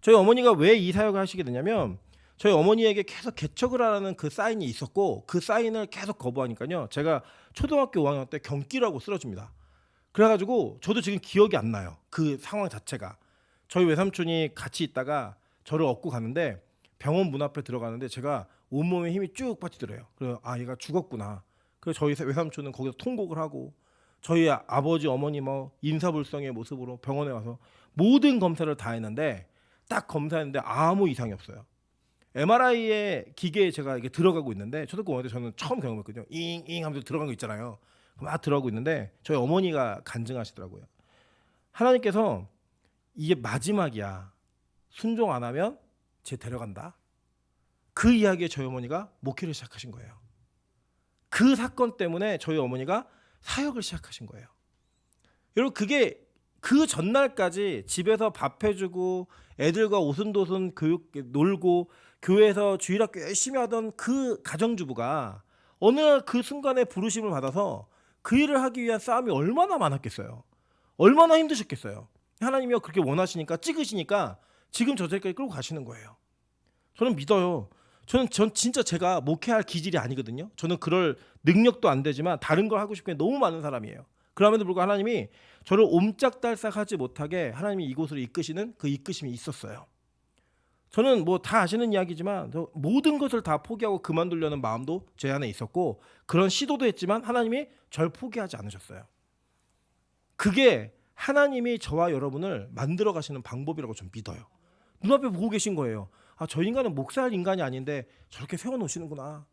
저희 어머니가 왜 이 사역을 하시게 되냐면 저희 어머니에게 계속 개척을 하라는 그 사인이 있었고 그 사인을 계속 거부하니까요. 제가 초등학교 5학년 때 경기라고 쓰러집니다. 그래가지고 저도 지금 기억이 안 나요. 그 상황 자체가. 저희 외삼촌이 같이 있다가 저를 업고 가는데 병원 문 앞에 들어가는데 제가 온몸에 힘이 쭉 빠지더래요. 그래서 아 얘가 죽었구나. 그래서 저희 외삼촌은 거기서 통곡을 하고 저희 아버지 어머니 뭐 인사불성의 모습으로 병원에 와서 모든 검사를 다 했는데 딱 검사했는데 아무 이상이 없어요. MRI의 기계에 제가 이게 들어가고 있는데 초등학교 5학년 때 저는 처음 경험했거든요. 잉잉 하면서 들어간 거 있잖아요. 막 들어가고 있는데 저희 어머니가 간증하시더라고요. 하나님께서 이게 마지막이야. 순종 안 하면 쟤 데려간다. 그 이야기에 저희 어머니가 목회를 시작하신 거예요. 그 사건 때문에 저희 어머니가 사역을 시작하신 거예요. 여러분 그게 그 전날까지 집에서 밥 해주고 애들과 오순도순 교육 놀고 교회에서 주일학교 열심히 하던 그 가정주부가 어느 날 그 순간에 부르심을 받아서 그 일을 하기 위한 싸움이 얼마나 많았겠어요. 얼마나 힘드셨겠어요. 하나님이 그렇게 원하시니까 찍으시니까 지금 저 자리까지 끌고 가시는 거예요. 저는 믿어요. 전 진짜 제가 목회할 기질이 아니거든요. 저는 그럴 능력도 안 되지만 다른 걸 하고 싶은 게 너무 많은 사람이에요. 그럼에도 불구하고 하나님이 저를 옴짝달싹하지 못하게 하나님이 이곳으로 이끄시는 그 이끄심이 있었어요. 저는 뭐 다 아시는 이야기지만 모든 것을 다 포기하고 그만두려는 마음도 제 안에 있었고 그런 시도도 했지만 하나님이 절 포기하지 않으셨어요. 그게 하나님이 저와 여러분을 만들어 가시는 방법이라고 좀 믿어요. 눈앞에 보고 계신 거예요. 아, 저 인간은 목사할 인간이 아닌데 저렇게 세워놓으시는구나.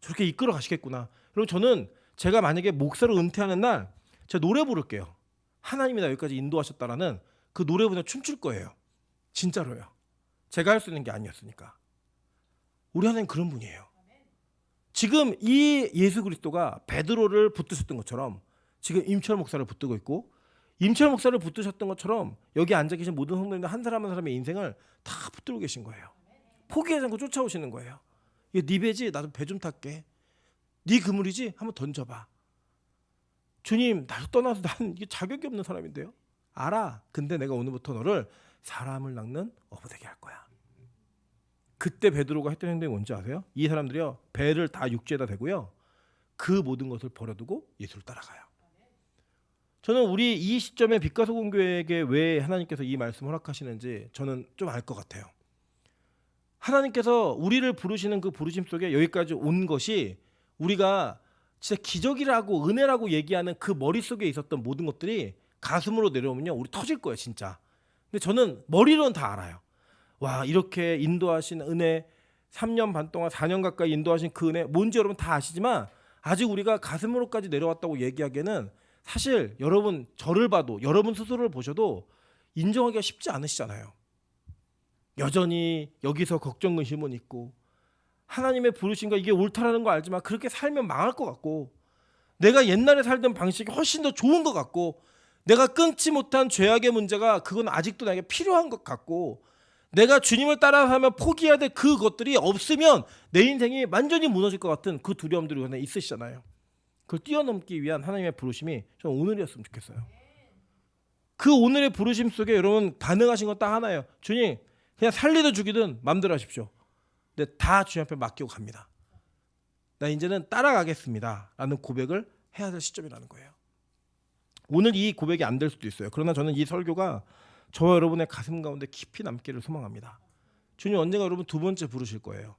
저렇게 이끌어 가시겠구나. 그럼 저는 제가 만약에 목사로 은퇴하는 날 제가 노래 부를게요. 하나님이 나 여기까지 인도하셨다라는 그 노래 부르며 춤출 거예요. 진짜로요. 제가 할 수 있는 게 아니었으니까. 우리 하나님 그런 분이에요. 지금 이 예수 그리스도가 베드로를 붙드셨던 것처럼 지금 임철 목사를 붙들고 있고 임철 목사를 붙드셨던 것처럼 여기 앉아 계신 모든 성도님들 한 사람 한 사람의 인생을 다 붙들고 계신 거예요. 포기하지 않고 쫓아오시는 거예요. 이게 네 배지? 나도 배 좀 탈게. 네 그물이지? 한번 던져봐. 주님 나도 떠나서 나는 이게 자격이 없는 사람인데요. 알아. 근데 내가 오늘부터 너를 사람을 낚는 어부 되게 할 거야. 그때 베드로가 했던 행동이 뭔지 아세요? 이 사람들이요 배를 다 육지에다 대고요 그 모든 것을 버려두고 예수를 따라가요. 저는 우리 이 시점에 빛과 소금 교회에게 왜 하나님께서 이 말씀을 허락하시는지 저는 좀 알 것 같아요. 하나님께서 우리를 부르시는 그 부르심 속에 여기까지 온 것이 우리가 진짜 기적이라고 은혜라고 얘기하는 그 머릿속에 있었던 모든 것들이 가슴으로 내려오면요 우리 터질 거예요 진짜. 근데 저는 머리로는 다 알아요. 와 이렇게 인도하신 은혜 3년 반 동안 4년 가까이 인도하신 그 은혜 뭔지 여러분 다 아시지만 아직 우리가 가슴으로까지 내려왔다고 얘기하기에는 사실 여러분 저를 봐도 여러분 스스로를 보셔도 인정하기가 쉽지 않으시잖아요. 여전히 여기서 걱정 근심은 있고 하나님의 부르심과 이게 옳다라는 거 알지만 그렇게 살면 망할 것 같고 내가 옛날에 살던 방식이 훨씬 더 좋은 것 같고 내가 끊지 못한 죄악의 문제가 그건 아직도 나에게 필요한 것 같고 내가 주님을 따라가면 포기해야 될 그것들이 없으면 내 인생이 완전히 무너질 것 같은 그 두려움들이 그냥 있으시잖아요. 그걸 뛰어넘기 위한 하나님의 부르심이 저는 오늘이었으면 좋겠어요. 그 오늘의 부르심 속에 여러분 가능하신 건 딱 하나예요. 주님 그냥 살리든 죽이든 마음대로 하십시오. 근데 다 주님 앞에 맡기고 갑니다. 나 이제는 따라가겠습니다 라는 고백을 해야 될 시점이라는 거예요. 오늘 이 고백이 안 될 수도 있어요. 그러나 저는 이 설교가 저와 여러분의 가슴 가운데 깊이 남기를 소망합니다. 주님 언젠가 여러분 두 번째 부르실 거예요.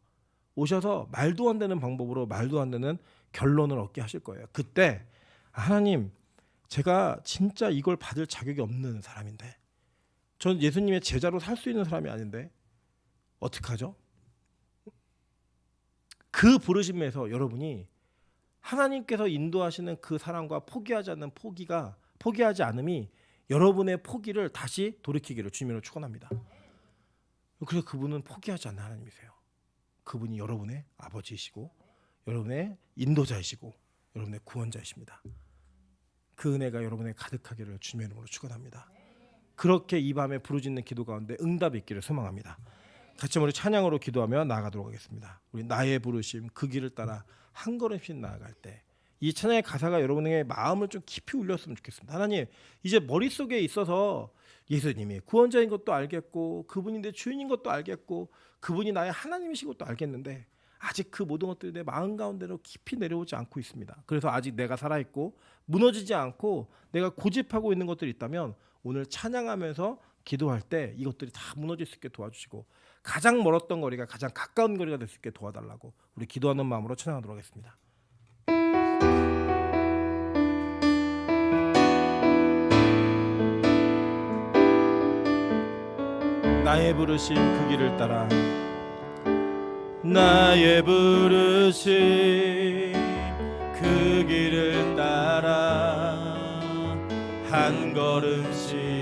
오셔서 말도 안 되는 방법으로 말도 안 되는 결론을 얻게 하실 거예요. 그때 하나님 제가 진짜 이걸 받을 자격이 없는 사람인데 전 예수님의 제자로 살 수 있는 사람이 아닌데 어떡하죠? 그 부르심에서 여러분이 하나님께서 인도하시는 그 사랑과 포기하지 않음이 여러분의 포기를 다시 돌이키기를 주님으로 축원합니다. 그래서 그분은 포기하지 않는 하나님이세요. 그분이 여러분의 아버지이시고 여러분의 인도자이시고 여러분의 구원자이십니다. 그 은혜가 여러분의 가득하기를 주님의 이름으로 축원합니다. 그렇게 이 밤에 부르짖는 기도 가운데 응답이 있기를 소망합니다. 같이 우리 찬양으로 기도하며 나아가도록 하겠습니다. 우리 나의 부르심 그 길을 따라 한 걸음씩 나아갈 때 이 찬양의 가사가 여러분의 마음을 좀 깊이 울렸으면 좋겠습니다. 하나님 이제 머릿속에 있어서 예수님이 구원자인 것도 알겠고 그분이 내 주인인 것도 알겠고 그분이 나의 하나님이신 것도 알겠는데 아직 그 모든 것들이 내 마음 가운데로 깊이 내려오지 않고 있습니다. 그래서 아직 내가 살아있고 무너지지 않고 내가 고집하고 있는 것들이 있다면 오늘 찬양하면서 기도할 때 이것들이 다 무너질 수 있게 도와주시고 가장 멀었던 거리가 가장 가까운 거리가 될 수 있게 도와달라고 우리 기도하는 마음으로 찬양하도록 하겠습니다. 나의 부르심 그 길을 따라 나의 부르심 그 길을 따라 한 걸음씩